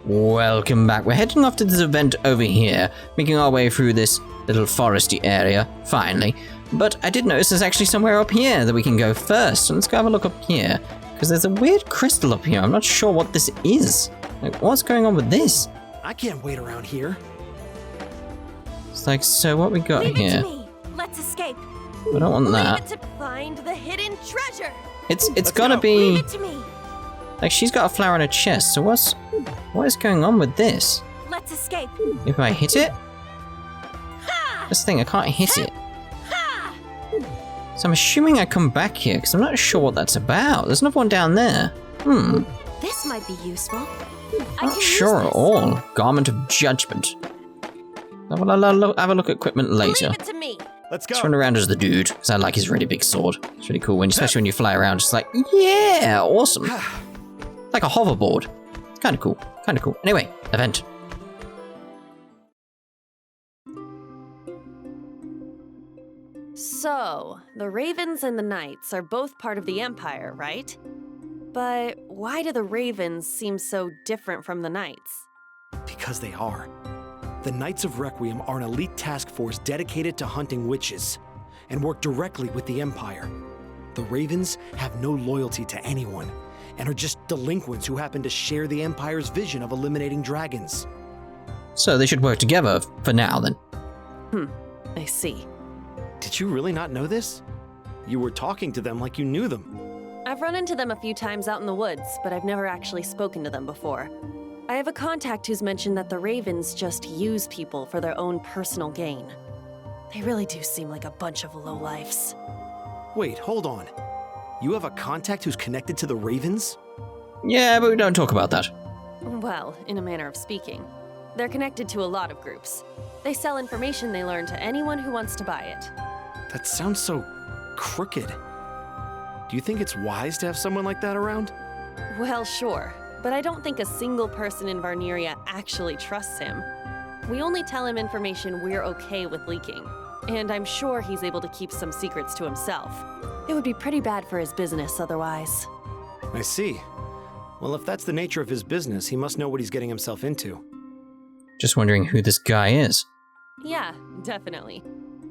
Welcome back. We're heading off to this event over here, making our way through this little foresty area, finally. But I did notice there's actually somewhere up here that we can go first. So let's go have a look up here, because there's a weird crystal up here. I'm not sure what this is. Like, what's going on with this? I can't wait around here. It's like, so what we got Leave here? it to me. Let's escape. I don't want that. Leave it to find the hidden treasure. It's gotta go. be... Leave it to me. Like, she's got a flower in her chest, so what is going on with this? Let's escape. If I hit it? Ha! This thing, I can't hit it. Ha! So I'm assuming I come back here, because I'm not sure what that's about. There's another one down there. This might be useful. Not sure at all. Garment of Judgment. Well, I'll have a look at equipment later. Leave it to me. Let's go. Let's run around as the dude, because I like his really big sword. It's really cool, especially when you fly around. Just like, yeah, awesome. Like a hoverboard. It's kind of cool. Kind of cool. Anyway, event. So, the Ravens and the Knights are both part of the Empire, right? But why do the Ravens seem so different from the Knights? Because they are. The Knights of Requiem are an elite task force dedicated to hunting witches and work directly with the Empire. The Ravens have no loyalty to anyone and are just delinquents who happen to share the Empire's vision of eliminating dragons. So they should work together for now, then. I see. Did you really not know this? You were talking to them like you knew them. I've run into them a few times out in the woods, but I've never actually spoken to them before. I have a contact who's mentioned that the Ravens just use people for their own personal gain. They really do seem like a bunch of lowlifes. Wait, hold on. You have a contact who's connected to the Ravens? Yeah, but we don't talk about that. Well, in a manner of speaking. They're connected to a lot of groups. They sell information they learn to anyone who wants to buy it. That sounds so crooked. Do you think it's wise to have someone like that around? Well, sure. But I don't think a single person in Varniria actually trusts him. We only tell him information we're okay with leaking. And I'm sure he's able to keep some secrets to himself. It would be pretty bad for his business otherwise. I see. Well, if that's the nature of his business, he must know what he's getting himself into. Just wondering who this guy is. Yeah, definitely.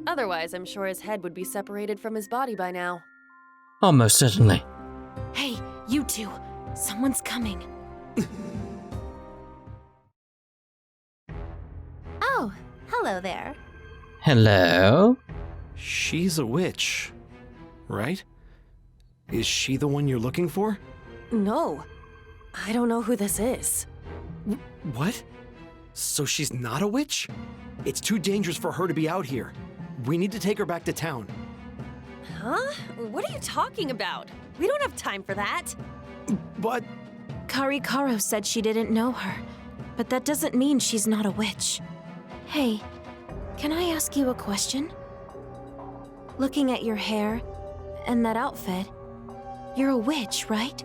Otherwise, I'm sure his head would be separated from his body by now. Oh, most certainly. Hey, you two. Someone's coming. Oh, hello there. Hello? She's a witch, right? Is she the one you're looking for? No. I don't know who this is. What? So she's not a witch? It's too dangerous for her to be out here. We need to take her back to town. Huh? What are you talking about? We don't have time for that. But... Karikaro said she didn't know her, but that doesn't mean she's not a witch. Hey, can I ask you a question? Looking at your hair and that outfit, you're a witch, right?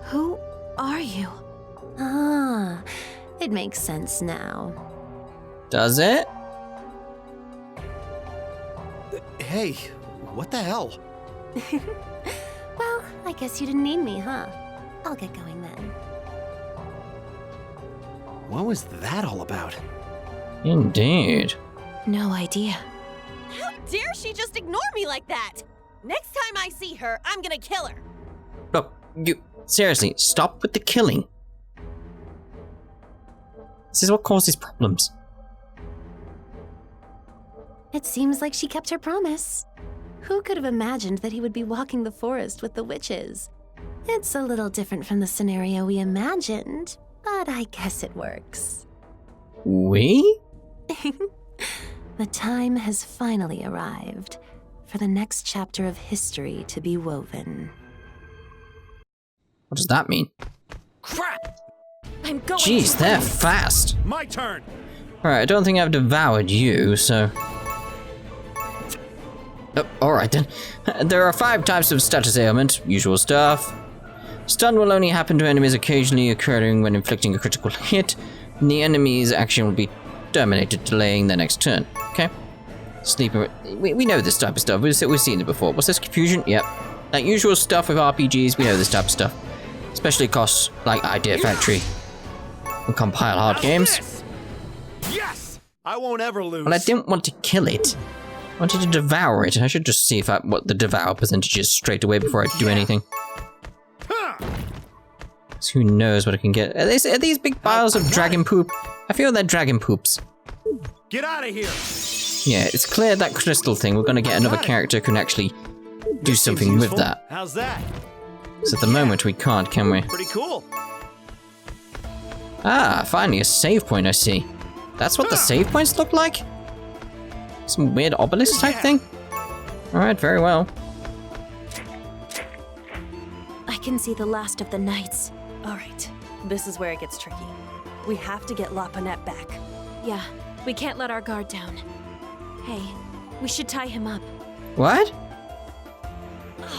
Who are you? Ah, it makes sense now. Does it? Hey, what the hell? Well, I guess you didn't need me, huh? I'll get going then. What was that all about? Indeed. No idea. How dare she just ignore me like that? Next time I see her, I'm gonna kill her. Look, you... Seriously, stop with the killing. This is what causes problems. It seems like she kept her promise. Who could have imagined that he would be walking the forest with the witches? It's a little different from the scenario we imagined, but I guess it works. We? The time has finally arrived for the next chapter of history to be woven. What does that mean? Crap! I'm going Jeez, to they're win. fast. My turn! Alright, I don't think I've devoured you, so... Oh, alright then. There are 5 types of status ailment. Usual stuff. Stun will only happen to enemies occasionally occurring when inflicting a critical hit. And the enemy's action will be terminated, delaying their next turn. Okay? Sleeper... We know this type of stuff. We've seen it before. What's this? Confusion? Yep. Like usual stuff with RPGs, we know this type of stuff. Especially across, like, Idea Factory. and compile hard games. Yes! I won't ever lose. Well, I didn't want to kill it. I wanted to devour it. I should just see what the devour percentage is straight away before I do anything. So who knows what I can get. Are these big piles of dragon poop? I feel they're dragon poops. Get out of here! Yeah, it's clear that crystal thing, we're gonna get another character who can actually do something with that. How's that? So at the moment we can't, can we? Pretty cool. Ah, finally a save point, I see. That's what the save points look like? Some weird obelisk type thing? Alright, very well. I can see the last of the knights. All right, this is where it gets tricky. We have to get La Panette back. Yeah, we can't let our guard down. Hey, we should tie him up. What?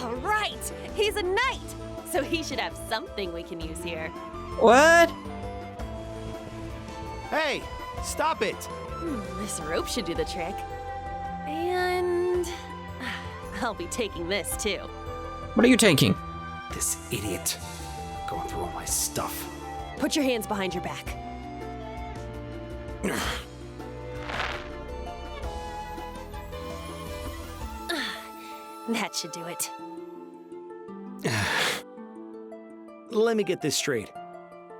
All right, he's a knight, so he should have something we can use here. What? Hey, stop it! This rope should do the trick. And I'll be taking this too. What are you taking? This idiot. Going through all my stuff. Put your hands behind your back. That should do it. Let me get this straight.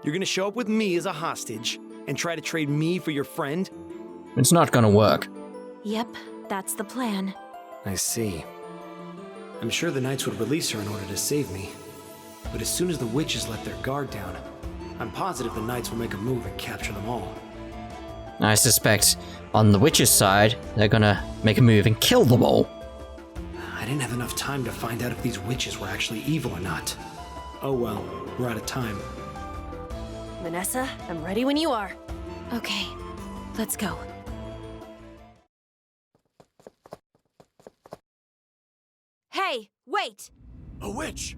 You're gonna show up with me as a hostage and try to trade me for your friend? It's not gonna work. Yep, that's the plan. I see. I'm sure the knights would release her in order to save me. But as soon as the witches let their guard down, I'm positive the knights will make a move and capture them all. I suspect on the witch's side, they're gonna make a move and kill them all. I didn't have enough time to find out if these witches were actually evil or not. Oh well, we're out of time. Minessa, I'm ready when you are. Okay, let's go. Hey, wait! A witch!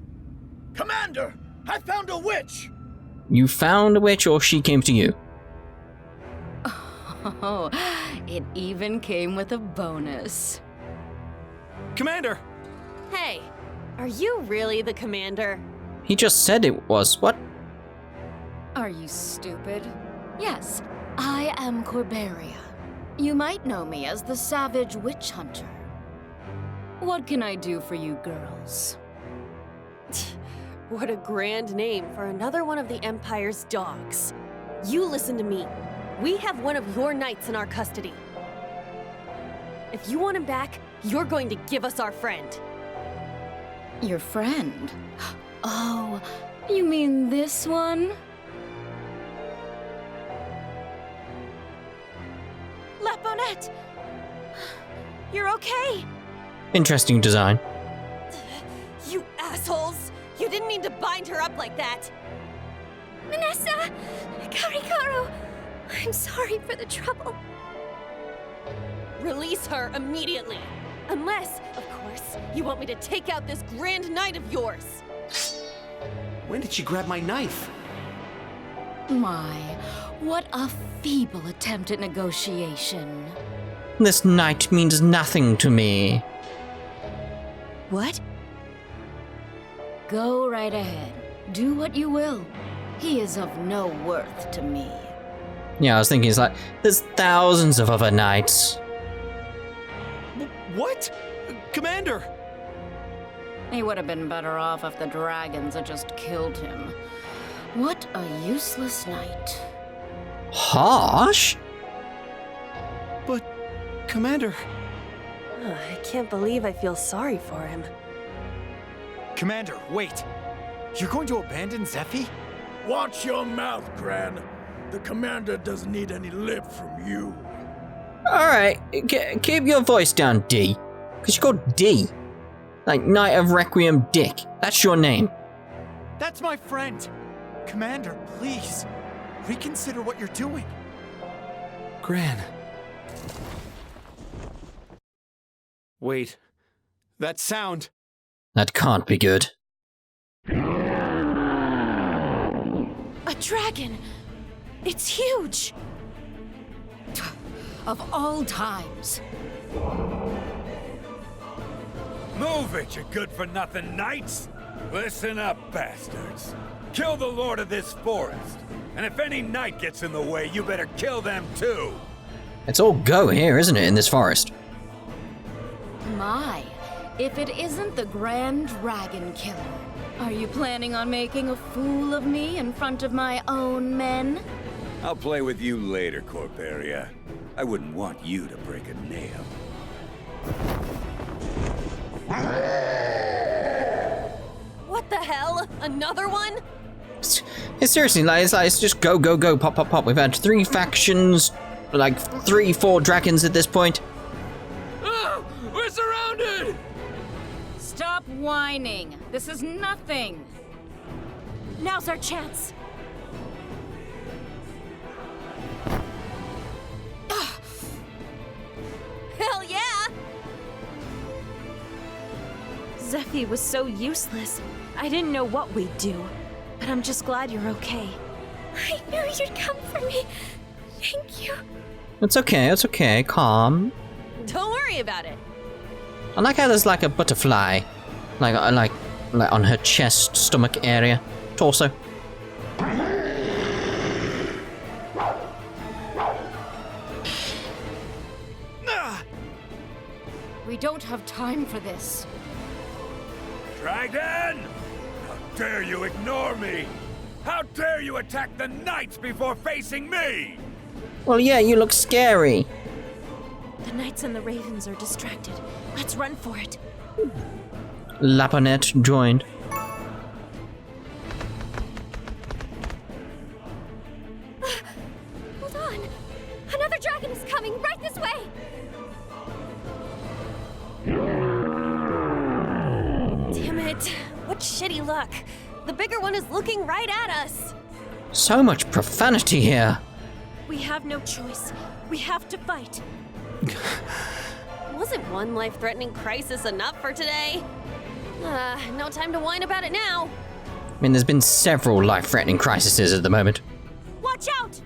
Commander! I found a witch! You found a witch or she came to you? Oh, it even came with a bonus. Commander! Hey, are you really the commander? He just said it was. What? Are you stupid? Yes, I am Corberia. You might know me as the Savage Witch Hunter. What can I do for you girls? What a grand name for another one of the Empire's dogs. You listen to me. We have one of your knights in our custody. If you want him back, you're going to give us our friend. Your friend? Oh, you mean this one? La Bonette! You're okay? Interesting design. You assholes! You didn't need to bind her up like that! Minessa! Karikaro! I'm sorry for the trouble. Release her immediately! Unless, of course, you want me to take out this grand knight of yours! When did she grab my knife? My, what a feeble attempt at negotiation. This knight means nothing to me. What? Go right ahead. Do what you will. He is of no worth to me. Yeah, I was thinking, it's like, there's thousands of other knights. What? Commander! He would have been better off if the dragons had just killed him. What a useless knight. Harsh? But, Commander... I can't believe I feel sorry for him. Commander, wait! You're going to abandon Zephy? Watch your mouth, Gran. The commander doesn't need any lip from you. Alright, keep your voice down, D. Because you're called D. Like Knight of Requiem Dick. That's your name. That's my friend. Commander, please. Reconsider what you're doing. Gran... Wait. That sound... That can't be good. A dragon! It's huge! Of all times. Move it, you good-for-nothing knights! Listen up, bastards. Kill the lord of this forest, And if any knight gets in the way, you better kill them too. It's all go here, isn't it, in this forest? My, if it isn't the Grand Dragon Killer. Are you planning on making a fool of me in front of my own men? I'll play with you later, Corberia. I wouldn't want you to break a nail. What the hell? Another one? Seriously, it's just go, go, go, pop, pop, pop. We've had 3 factions, like 3, 4 dragons at this point. Oh, we're surrounded! Stop whining. This is nothing. Now's our chance. Hell yeah! Zephy was so useless. I didn't know what we'd do. But I'm just glad you're okay. I knew you'd come for me. Thank you. It's okay, calm. Don't worry about it. I like how there's like a butterfly, like on her chest, stomach area, torso. We don't have time for this. Dragon! How dare you ignore me? How dare you attack the knights before facing me? Well, yeah, you look scary. The knights and the ravens are distracted. Let's run for it. Laponet joined. Hold on. Another dragon is coming right this way. Damn it. What shitty luck. The bigger one is looking right at us. So much profanity here. We have no choice. We have to fight. Wasn't one life-threatening crisis enough for today? No time to whine about it now. I mean, there's been several life-threatening crises at the moment. Watch out!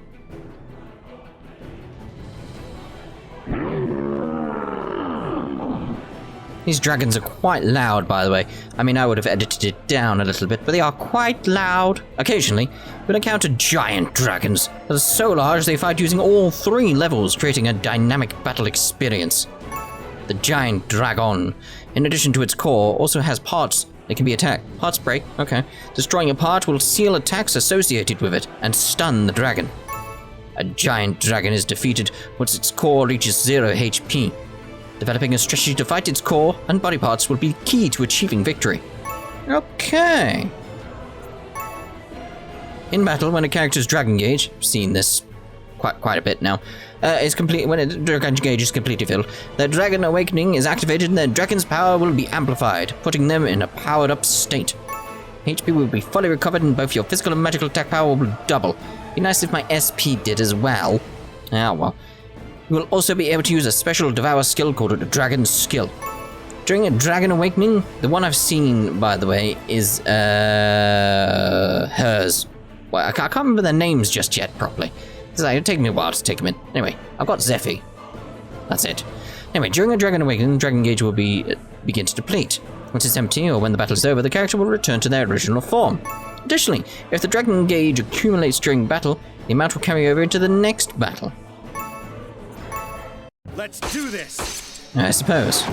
These dragons are quite loud, by the way. I mean, I would have edited it down a little bit, but they are quite loud. Occasionally, we'll encounter giant dragons that are so large they fight using all 3 levels, creating a dynamic battle experience. The giant dragon, in addition to its core, also has parts that can be attacked. Parts break, okay. Destroying a part will seal attacks associated with it and stun the dragon. A giant dragon is defeated once its core reaches 0 HP. Developing a strategy to fight its core and body parts will be key to achieving victory. Okay. In battle, when a character's dragon gauge, seen this quite a bit now, is complete. When a dragon gauge is completely filled, their dragon awakening is activated and their dragon's power will be amplified, putting them in a powered-up state. HP will be fully recovered and both your physical and magical attack power will double. Be nice if my SP did as well. Ah, well. You will also be able to use a special devour skill called the Dragon Skill. During a Dragon Awakening, the one I've seen, by the way, is hers. Well, I can't remember their names just yet properly. It'll take me a while to take them in. Anyway, I've got Zephy. That's it. Anyway, during a Dragon Awakening, the Dragon Gauge will begin to deplete. Once it's empty, or when the battle is over, the character will return to their original form. Additionally, if the Dragon Gauge accumulates during battle, the amount will carry over into the next battle. Let's do this! I suppose.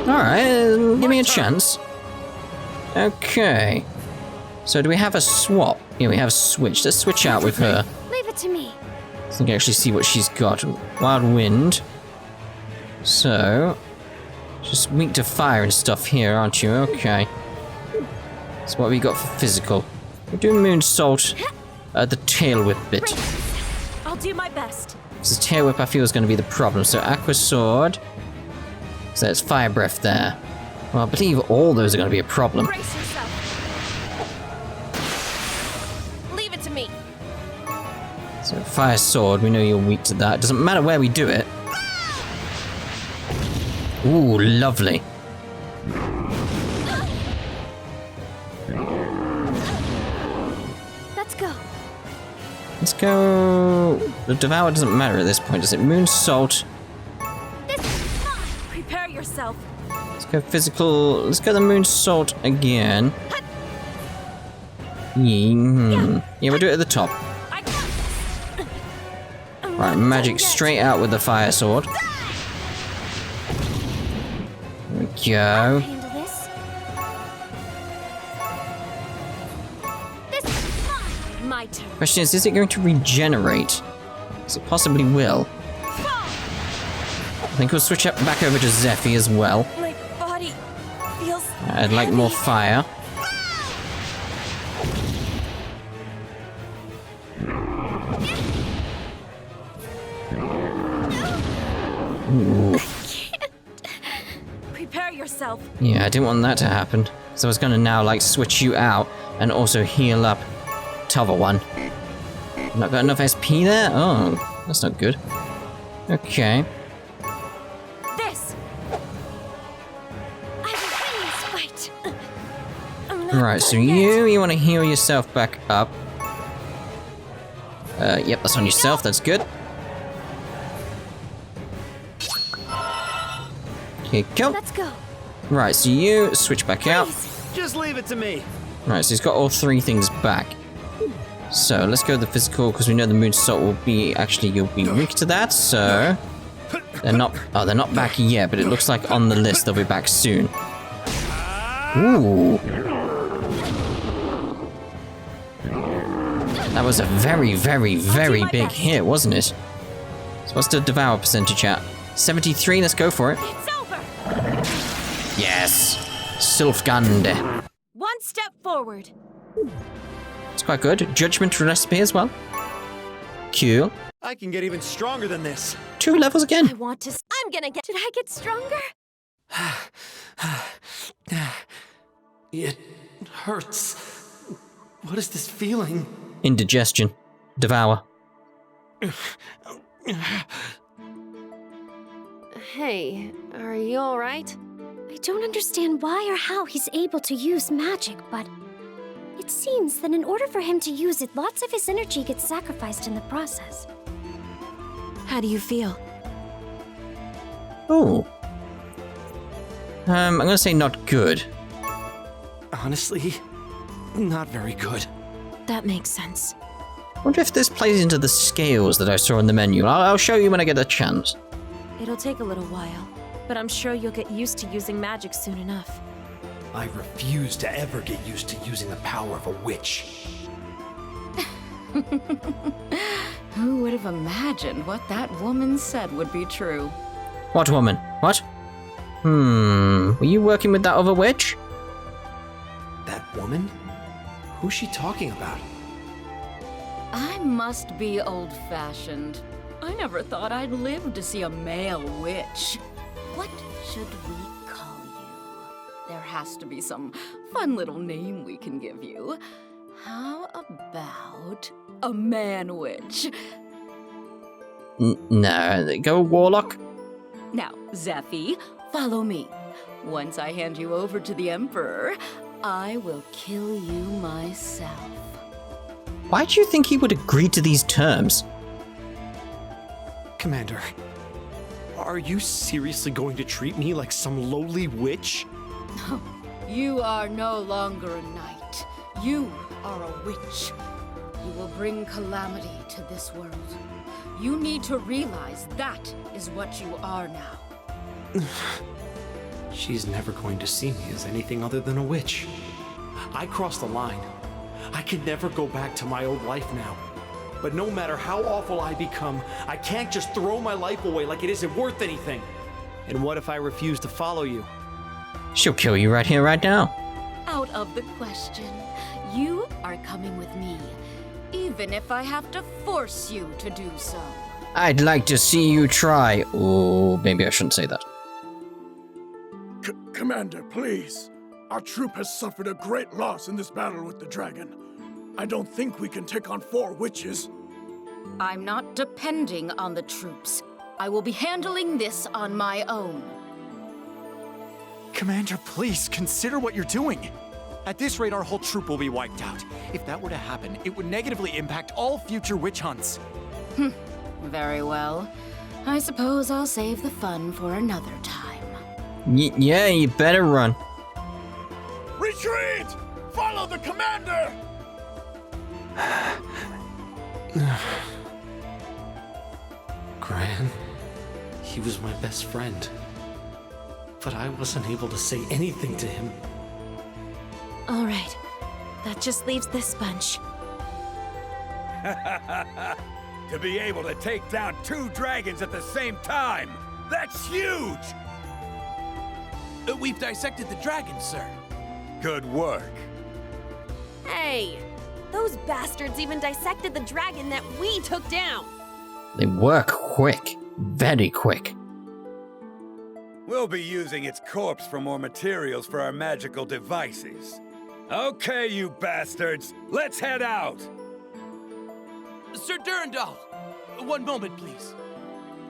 Alright, give me a chance. Okay. So do we have a swap? Yeah, we have a switch. Let's switch out with her. Leave it to me. So we can actually see what she's got. Wild Wind. So, just weak to fire and stuff here, aren't you? Okay. So what have we got for physical? We're doing Moonsault. The Tail Whip bit. I'll do my best. So Tail Whip I feel is going to be the problem. So Aqua Sword. So it's Fire Breath there. Well, I believe all those are going to be a problem. Brace yourself. Leave it to me. So Fire Sword, we know you're weak to that. Doesn't matter where we do it. Ooh, lovely. Let's go. Let's go... The Devour doesn't matter at this point, does it? Moonsault. This is fun. Prepare yourself. Let's Go physical. Let's go the moonsault again. Yeah, we'll do it at the top. Right, magic straight out with the fire sword. There we go. Handle this. My turn. Question is it going to regenerate? Because it possibly will. I think we'll switch up back over to Zephy as well. My body feels. I'd like more fire. Ooh. Prepare yourself. Yeah, I didn't want that to happen. So I was gonna now like switch you out and also heal up t'other one. Not got enough SP there? Oh, that's not good. Okay. This. I will win this fight. I'm not Right, so done yet. you want to heal yourself back up. Yep, that's on yourself, that's good. Okay, cool. Let's go. Right, so you switch back out. Just leave it to me. Right, so he's got all three things back. So let's go to the physical because we know the moonsault will be you'll be weak to that. So they're not back yet, but it looks like on the list they'll be back soon. Ooh, that was a very, very, very big hit, wasn't it? So what's the devour percentage at? 73. Let's go for it. It's over. Yes, Sylfgande. One step forward. It's quite good. Judgment recipe as well. Cool. I can get even stronger than this. 2 levels I again. want to. I'm gonna get. Did I get stronger? It hurts. What is this feeling? Indigestion. Devour. Hey, are you alright? I don't understand why or how he's able to use magic, but it seems that in order for him to use it, lots of his energy gets sacrificed in the process. How do you feel? Ooh. I'm gonna say not good. Honestly, not very good. That makes sense. Wonder if this plays into the scales that I saw in the menu. I'll show you when I get the chance. It'll take a little while, but I'm sure you'll get used to using magic soon enough. I refuse to ever get used to using the power of a witch. Who would have imagined what that woman said would be true? What woman? What? Were you working with that other witch? That woman? Who's she talking about? I must be old-fashioned. I never thought I'd live to see a male witch. What should we call you? There has to be some fun little name we can give you. How about a man witch? No, go warlock. Now, Zephy, follow me. Once I hand you over to the Emperor, I will kill you myself. Why do you think he would agree to these terms? Commander, are you seriously going to treat me like some lowly witch? You are no longer a knight. You are a witch. You will bring calamity to this world. You need to realize that is what you are now. She's never going to see me as anything other than a witch. I crossed the line. I can never go back to my old life now. But no matter how awful I become, I can't just throw my life away like it isn't worth anything. And what if I refuse to follow you? She'll kill you right here, right now. Out of the question. You are coming with me, even if I have to force you to do so. I'd like to see you try. Oh, maybe I shouldn't say that. Commander, please. Our troop has suffered a great loss in this battle with the dragon. I don't think we can take on 4 witches. I'm not depending on the troops. I will be handling this on my own. Commander, please consider what you're doing. At this rate, our whole troop will be wiped out. If that were to happen, it would negatively impact all future witch hunts. Very well. I suppose I'll save the fun for another time. Yeah, you better run. Retreat! Follow the commander! Gran, he was my best friend. But I wasn't able to say anything to him. All right. That just leaves this bunch. To be able to take down 2 dragons at the same time! That's huge! We've dissected the dragon, sir. Good work. Hey! Those bastards even dissected the dragon that we took down! They work quick. Very quick. We'll be using its corpse for more materials for our magical devices. Okay, you bastards, let's head out! Sir Durandal, one moment, please.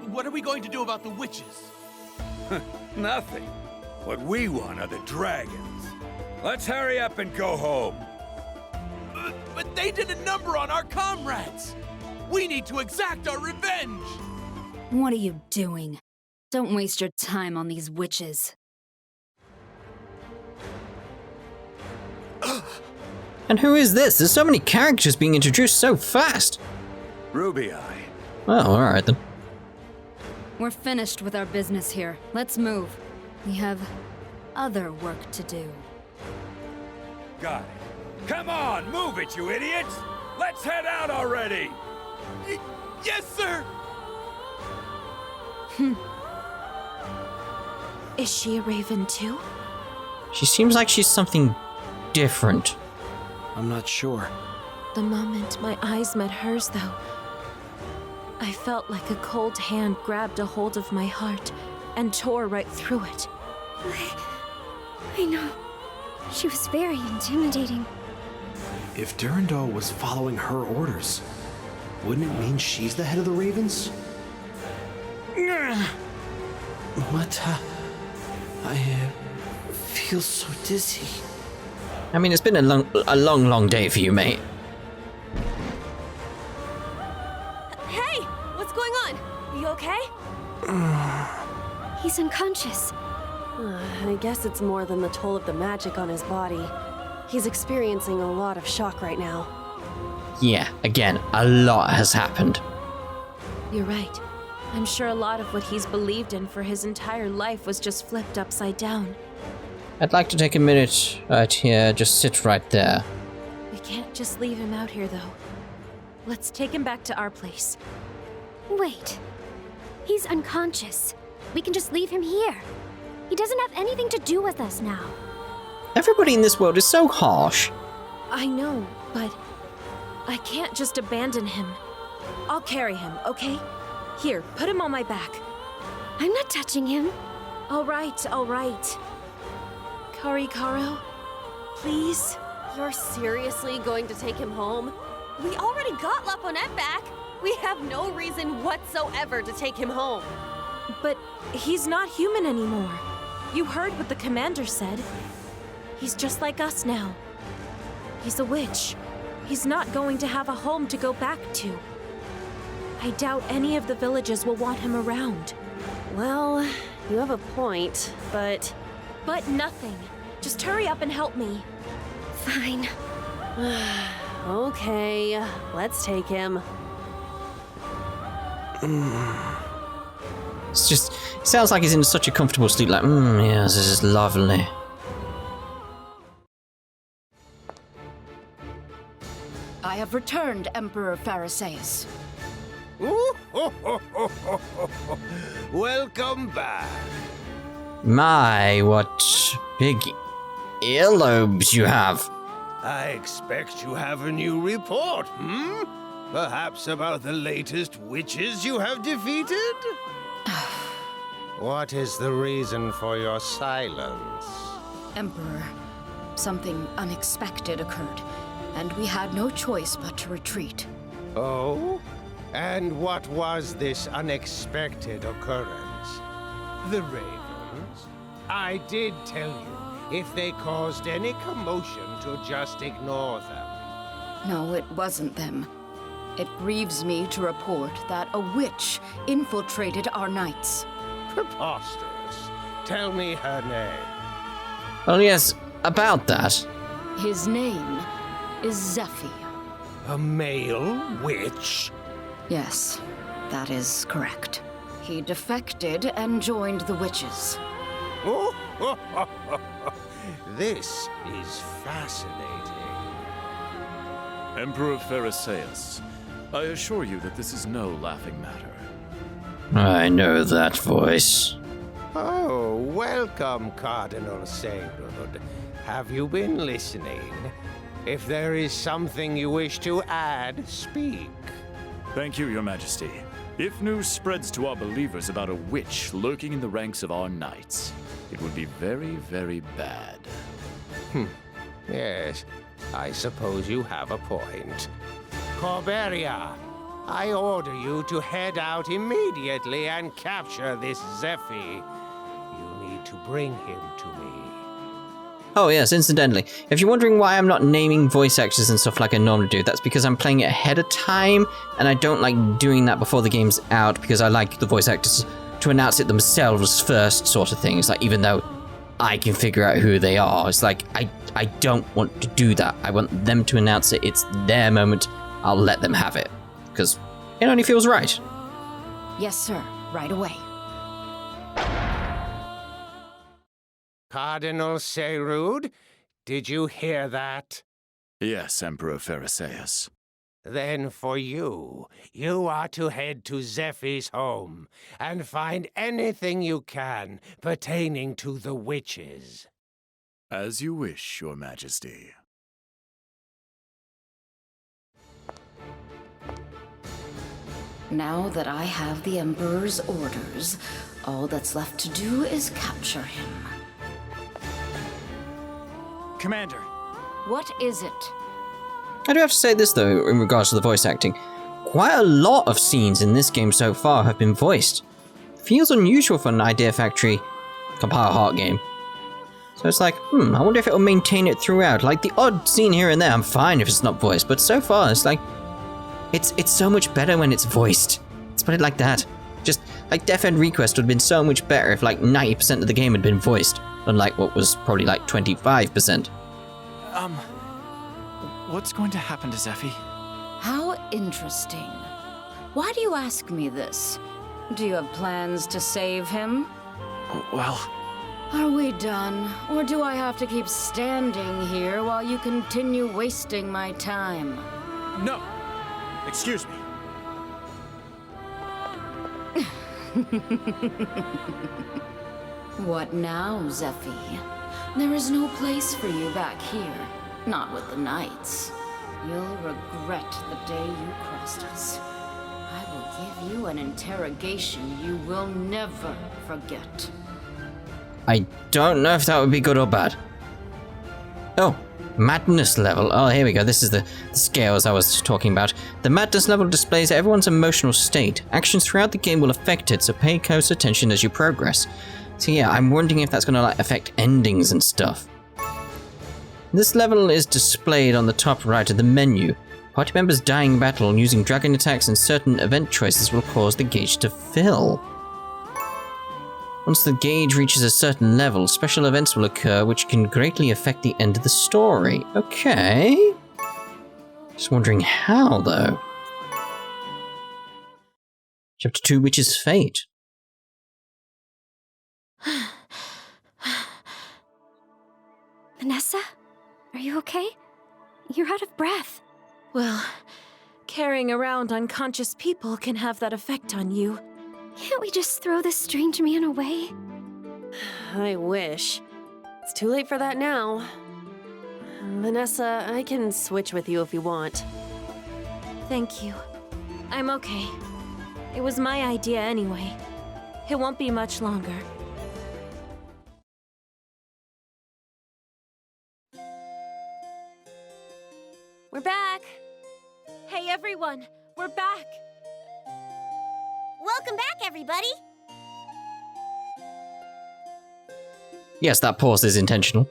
What are we going to do about the witches? Nothing. What we want are the dragons. Let's hurry up and go home. But they did a number on our comrades! We need to exact our revenge! What are you doing? Don't waste your time on these witches. And who is this? There's so many characters being introduced so fast. Ruby Eye. Oh, alright then. We're finished with our business here. Let's move. We have other work to do. Got it. Come on, move it, you idiots! Let's head out already! Yes, sir! Is she a raven too? She seems like she's something different. I'm not sure. The moment my eyes met hers, though, I felt like a cold hand grabbed a hold of my heart and tore right through it. I know. She was very intimidating. If Durandal was following her orders, wouldn't it mean she's the head of the Ravens? What? I feel so dizzy. I mean, it's been a long day for you, mate. Hey! What's going on? Are you okay? He's unconscious. I guess it's more than the toll of the magic on his body. He's experiencing a lot of shock right now. Yeah, again, a lot has happened. You're right. I'm sure a lot of what he's believed in for his entire life was just flipped upside down. I'd like to take a minute right here, just sit right there. We can't just leave him out here, though. Let's take him back to our place. Wait. He's unconscious. We can just leave him here. He doesn't have anything to do with us now. Everybody in this world is so harsh. I know, but I can't just abandon him. I'll carry him, okay? Here, put him on my back. I'm not touching him. All right, all right. Karikaro, please? You're seriously going to take him home? We already got Laponet back! We have no reason whatsoever to take him home. But he's not human anymore. You heard what the commander said. He's just like us now. He's a witch. He's not going to have a home to go back to. I doubt any of the villages will want him around. Well, you have a point, but... But nothing. Just hurry up and help me. Fine. Okay, let's take him. It's just, it sounds like he's in such a comfortable sleep, like, yes, this is lovely. I have returned, Emperor Pharisaeus. Welcome back. My, what big earlobes you have. I expect you have a new report, Perhaps about the latest witches you have defeated? What is the reason for your silence? Emperor, something unexpected occurred, and we had no choice but to retreat. Oh? And what was this unexpected occurrence? The ravens? I did tell you, if they caused any commotion, to just ignore them. No, it wasn't them. It grieves me to report that a witch infiltrated our knights. Preposterous. Tell me her name. Well, yes, about that. His name is Zephy. A male witch? Yes, that is correct. He defected and joined the witches. Oh, this is fascinating. Emperor Pharisaeus, I assure you that this is no laughing matter. I know that voice. Oh, welcome, Cardinal Seyrud. Have you been listening? If there is something you wish to add, speak. Thank you, Your Majesty. If news spreads to our believers about a witch lurking in the ranks of our knights, it would be very, very bad. Yes, I suppose you have a point. Corberia, I order you to head out immediately and capture this Zephy. You need to bring him to me. Oh yes, incidentally, if you're wondering why I'm not naming voice actors and stuff like I normally do, that's because I'm playing it ahead of time, and I don't like doing that before the game's out, because I like the voice actors to announce it themselves first, sort of thing. It's like, even though I can figure out who they are, it's like, I don't want to do that. I want them to announce it. It's their moment. I'll let them have it, because it only feels right. Yes, sir. Right away. Cardinal Seyrud, did you hear that? Yes, Emperor Pharisaeus. Then for you are to head to Zephy's home and find anything you can pertaining to the witches. As you wish, Your Majesty. Now that I have the Emperor's orders, all that's left to do is capture him. Commander. What is it? I do have to say this, though, in regards to the voice acting. Quite a lot of scenes in this game so far have been voiced. Feels unusual for an Idea Factory compile heart game. So it's like, I wonder if it'll maintain it throughout. Like, the odd scene here and there, I'm fine if it's not voiced, but so far, it's like, it's so much better when it's voiced. Let's put it like that. Just, like, Death End Request would have been so much better if, like, 90% of the game had been voiced, unlike what was probably, like, 25%. What's going to happen to Zephy? How interesting. Why do you ask me this? Do you have plans to save him? Well... Are we done? Or do I have to keep standing here while you continue wasting my time? No! Excuse me. What now, Zephy? There is no place for you back here. Not with the Knights. You'll regret the day you crossed us. I will give you an interrogation you will never forget. I don't know if that would be good or bad. Oh, madness level. Oh, here we go. This is the scales I was talking about. The madness level displays everyone's emotional state. Actions throughout the game will affect it, so pay close attention as you progress. So yeah, I'm wondering if that's going to like affect endings and stuff. This level is displayed on the top right of the menu. Party members dying in battle using dragon attacks and certain event choices will cause the gauge to fill. Once the gauge reaches a certain level, special events will occur which can greatly affect the end of the story. Okay. Just wondering how, though. Chapter 2, Witch's Fate. Minessa? Are you okay? You're out of breath. Well, carrying around unconscious people can have that effect on you. Can't we just throw this strange man away? I wish. It's too late for that now. Minessa, I can switch with you if you want. Thank you. I'm okay. It was my idea anyway. It won't be much longer. We're back! Hey everyone, we're back! Welcome back, everybody! Yes, that pause is intentional.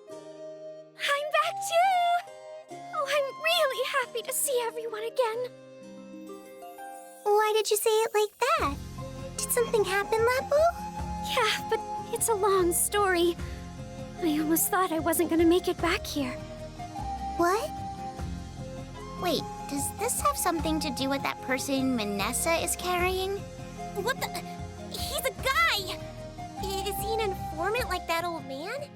I'm back too! Oh, I'm really happy to see everyone again. Why did you say it like that? Did something happen, Lapu? Yeah, but It's a long story. I almost thought I wasn't gonna make it back here. What? Wait, does this have something to do with that person Minessa is carrying? What the? He's a guy! Is he an informant like that old man?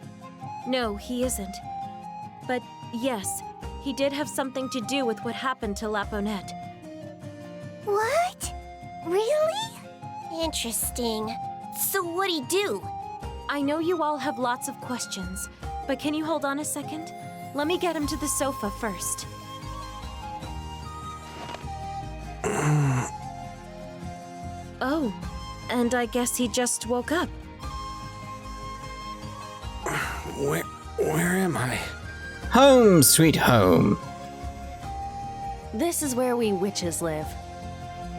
No, he isn't. But yes, he did have something to do with what happened to Laponette. What? Really? Interesting. So what'd he do? I know you all have lots of questions, but can you hold on a second? Let me get him to the sofa first. Oh, and I guess he just woke up. Where am I? Home, sweet home. This is where we witches live.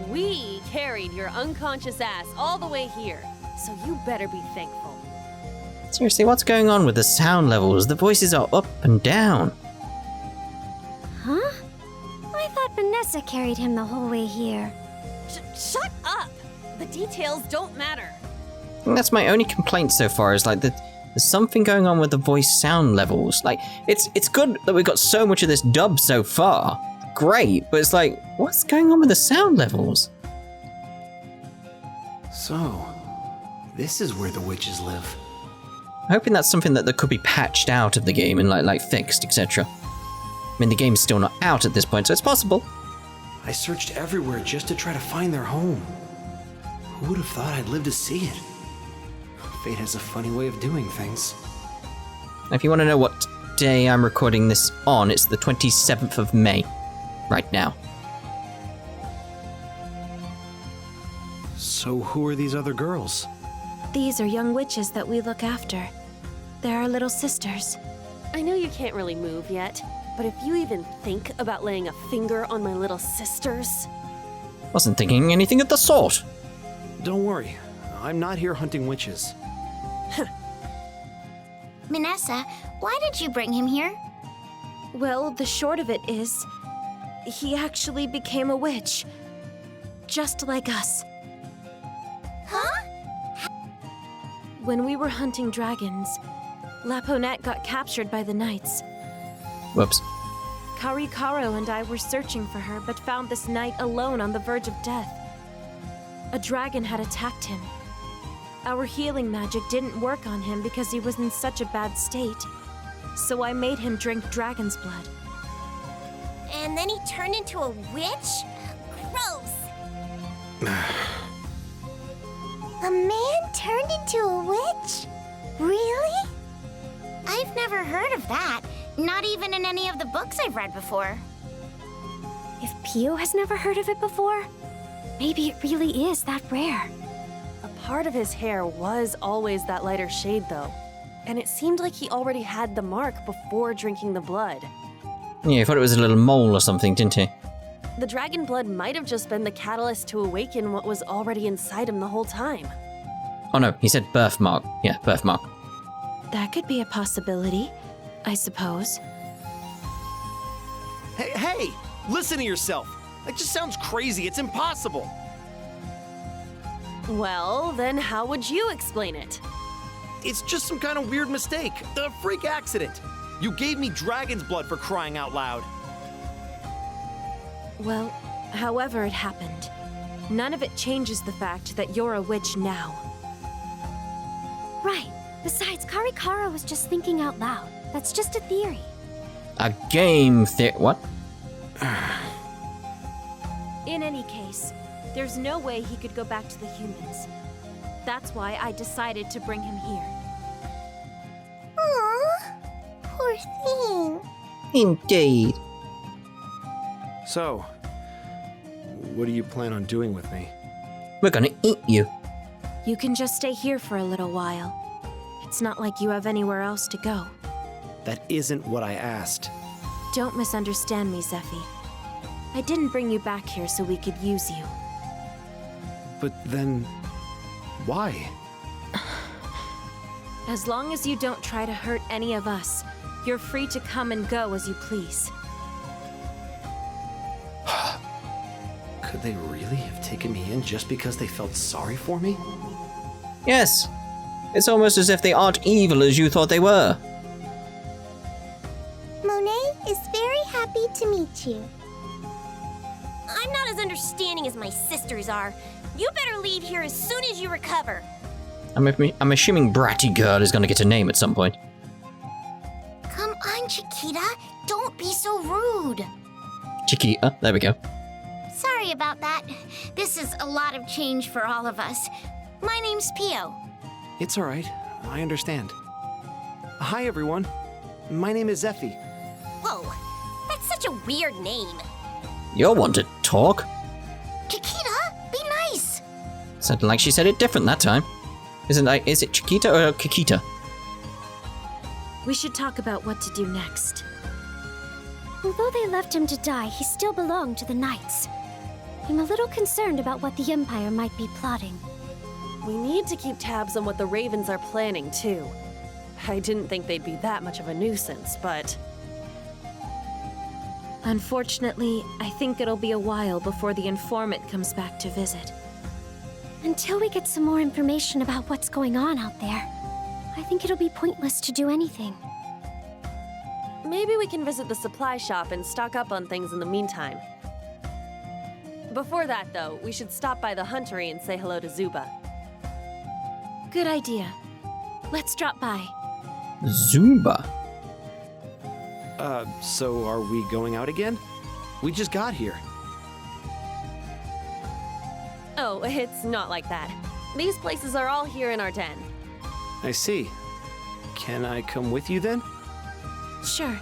We carried your unconscious ass all the way here, so you better be thankful. Seriously, what's going on with the sound levels? The voices are up and down. Huh? I thought Minessa carried him the whole way here. Shut up! The details don't matter. I think that's my only complaint so far, is like there's something going on with the voice sound levels. Like, it's good that we got so much of this dub so far. Great, but it's like, what's going on with the sound levels? So, this is where the witches live. I'm hoping that's something that could be patched out of the game and like fixed, etc. I mean, the game's still not out at this point, so it's possible. I searched everywhere just to try to find their home. Who would have thought I'd live to see it? Fate has a funny way of doing things. If you want to know what day I'm recording this on, it's the 27th of May, right now. So who are these other girls? These are young witches that we look after. They're our little sisters. I know you can't really move yet, but if you even think about laying a finger on my little sisters... Wasn't thinking anything of the sort. Don't worry, I'm not here hunting witches. Minessa, why did you bring him here? Well, the short of it is, he actually became a witch. Just like us. Huh? When we were hunting dragons, Laponette got captured by the knights. Whoops. Karikaro and I were searching for her, but found this knight alone on the verge of death. A dragon had attacked him. Our healing magic didn't work on him because he was in such a bad state. So I made him drink dragon's blood. And then he turned into a witch? Gross. A man turned into a witch? Really? I've never heard of that. Not even in any of the books I've read before. If Pio has never heard of it before, maybe it really is that rare. A part of his hair was always that lighter shade, though. And it seemed like he already had the mark before drinking the blood. Yeah, he thought it was a little mole or something, didn't he? The dragon blood might have just been the catalyst to awaken what was already inside him the whole time. Oh no, he said birthmark. Yeah, birthmark. That could be a possibility, I suppose. Hey! Listen to yourself! That just sounds crazy. It's impossible! Well, then how would you explain it? It's just some kind of weird mistake. A freak accident. You gave me dragon's blood for crying out loud. Well, however it happened, none of it changes the fact that you're a witch now. Right. Besides, Karikaro was just thinking out loud. That's just a theory. A game what? In any case, there's no way he could go back to the humans. That's why I decided to bring him here. Aww, poor thing. Indeed. So, what do you plan on doing with me? We're gonna eat you. You can just stay here for a little while. It's not like you have anywhere else to go. That isn't what I asked. Don't misunderstand me, Zephy. I didn't bring you back here so we could use you. But then, why? As long as you don't try to hurt any of us, you're free to come and go as you please. Could they really have taken me in just because they felt sorry for me? Yes. It's almost as if they aren't evil as you thought they were. Monet is very happy to meet you. I'm not as understanding as my sisters are. You better leave here as soon as you recover. I'm assuming Bratty Girl is going to get a name at some point. Come on, Chiquita. Don't be so rude. Chiquita, there we go. Sorry about that. This is a lot of change for all of us. My name's Pio. It's all right. I understand. Hi, everyone. My name is Zephy. Whoa, that's such a weird name. You'll want to talk. Chiquita, be nice. Sounded like she said it different that time. Is it Chiquita or Kikita? We should talk about what to do next. Although they left him to die, he still belonged to the Knights. I'm a little concerned about what the Empire might be plotting. We need to keep tabs on what the Ravens are planning, too. I didn't think they'd be that much of a nuisance, but... Unfortunately, I think it'll be a while before the informant comes back to visit. Until we get some more information about what's going on out there, I think it'll be pointless to do anything. Maybe we can visit the supply shop and stock up on things in the meantime. Before that, though, we should stop by the huntery and say hello to Zuba. Good idea. Let's drop by. Zuba? So are we going out again? We just got here. Oh, it's not like that. These places are all here in our den. I see. Can I come with you then? Sure.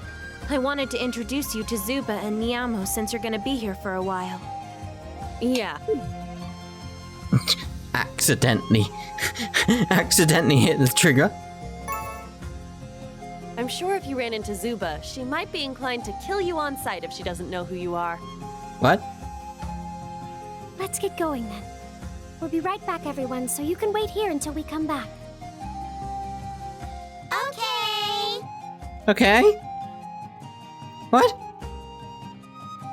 I wanted to introduce you to Zuba and Niamo since you're gonna be here for a while. Yeah. Accidentally hit the trigger. I'm sure if you ran into Zuba, she might be inclined to kill you on sight if she doesn't know who you are. What? Let's get going then. We'll be right back, everyone, so you can wait here until we come back. Okay. Okay. What?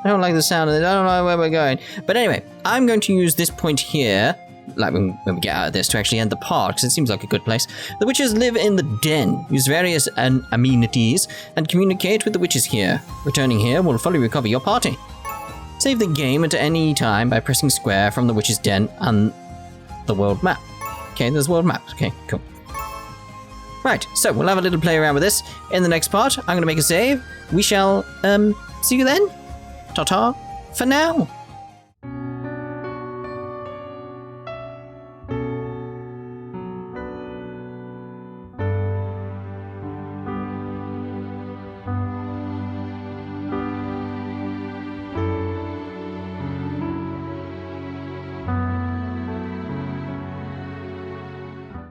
I don't like the sound of it. I don't know where we're going. But anyway, I'm going to use this point here, like when we get out of this, to actually end the part, because it seems like a good place. The witches live in the den, use various amenities, and communicate with the witches here. Returning here will fully recover your party. Save the game at any time by pressing square from the witch's den and the world map. Okay, there's world maps. Okay, cool. Right, so we'll have a little play around with this. In the next part, I'm going to make a save. We shall, see you then. Ta-ta for now.